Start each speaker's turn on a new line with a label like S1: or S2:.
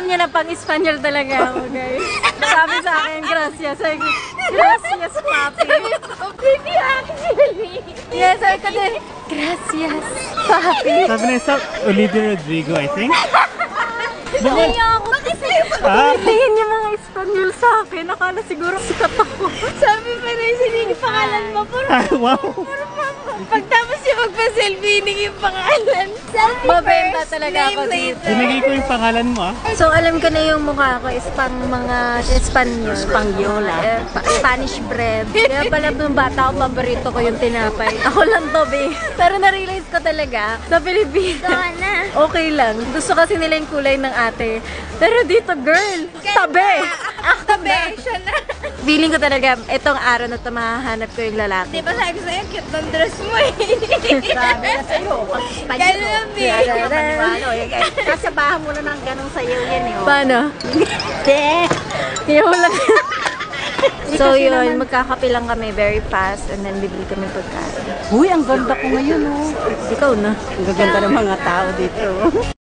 S1: Alam niya na pang-Espanyol talaga ako, guys. Sabi sa akin, gracias. Sabi ko, gracias, papi.
S2: Baby, actually.
S1: Yes, sabi ko din, gracias, papi.
S3: Sabi na sa Olivia Rodrigo, I think.
S1: Kaya ako kasi tingin yung mga Espanyol sa akin. Akala siguro sikat ako.
S2: Sabi pa rin, sinig pangalan mo.
S3: Wow!
S2: Pagtapos yung magpa-selfie, hinig yung pangalan. Selfie
S1: Mabenta
S2: first,
S1: talaga
S2: name
S1: ako dito.
S2: later.
S3: Binigay ko yung pangalan mo ah.
S1: So, alam ko na yung mukha ko is pang mga Espanyol.
S2: Espanyol,
S1: Spanish bread. Kaya pala nung bata ko, paborito ko yung tinapay. Ako lang to, be. Pero na-realize ko talaga, sa Pilipinas,
S2: Sana.
S1: okay lang. Gusto kasi nila yung kulay ng ate. Pero dito, girl, tabi!
S2: Tabi, siya na.
S1: Feeling ko talaga, itong araw na ito, mahahanap ko yung lalaki.
S2: Di ba sabi ko sa'yo, cute ng dress mo eh.
S4: Sabi na sa'yo, pag Espanyol.
S2: Ganun
S1: Yeah,
S2: eh.
S1: yeah.
S4: Maniwalo. Kasabahan mo na ng ganong sayo yan eh.
S1: Paano? Kaya wala. So yun, magkakape lang kami very fast and then bibili kami pagkain.
S4: Uy, ang ganda ko ngayon oh.
S1: Ikaw na.
S4: Ang gaganda ng mga tao dito.